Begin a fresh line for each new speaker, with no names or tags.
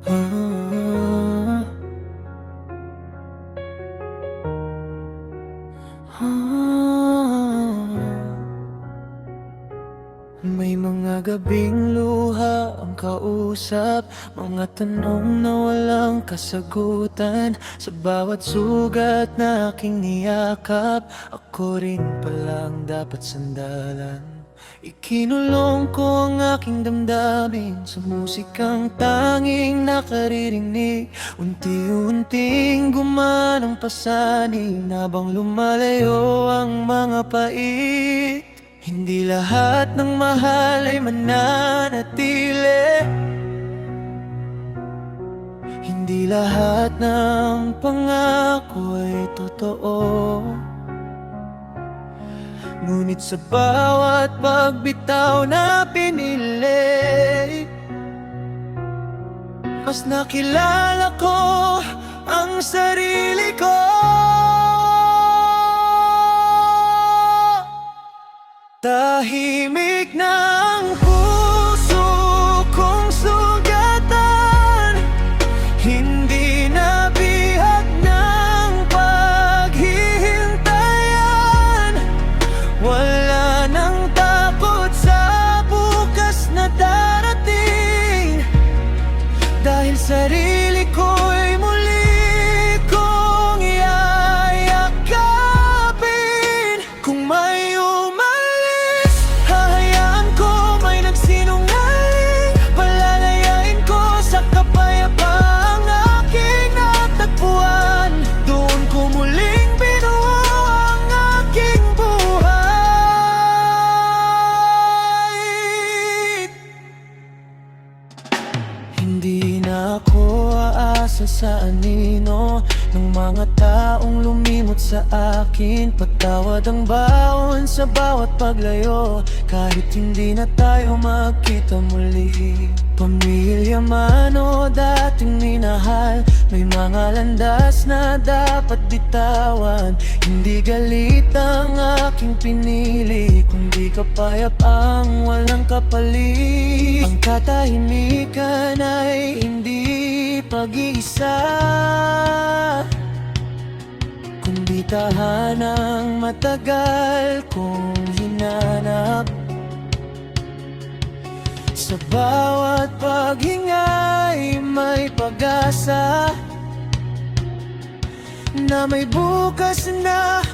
Ah, ah. May mga gabing luha ang kausap, mga tanong na walang kasagutan. Sa bawat sugat na aking niyakap, ako rin palang dapat sandalan. Ikinulong ko ang aking damdamin sa musikang tanging nakaririnig. Unti-unting gumanang pasanin habang lumalayo ang mga pait. Hindi lahat ng mahal ay mananatili. Hindi lahat ng pangako ay totoo. Ngunit sa bawat pagbitaw na pinili, mas nakilala ko ang sarili ko. Tahimik na ang puso kong sugatan, hindi na bihag ng paghihintayan. Wala nang takot sa bukas na darating, dahil sarili ko'y muli kong iyayakapin. Kung may hindi na ako aasa sa anino ng mga taong lumimot sa akin. Patawad ang baon sa bawat paglayo, kahit hindi na tayo magkita muli. Pamilya man o dating minahal, may mga landas na dapat bitawan. Hindi galit ang aking pinili, kundi kapayap ang walang kapalit. Ang katahimikan ay hindi pag-iisa, kundi tahanang matagal kong hinanap. Sa bawat paghinga'y may pag-asa na may bukas na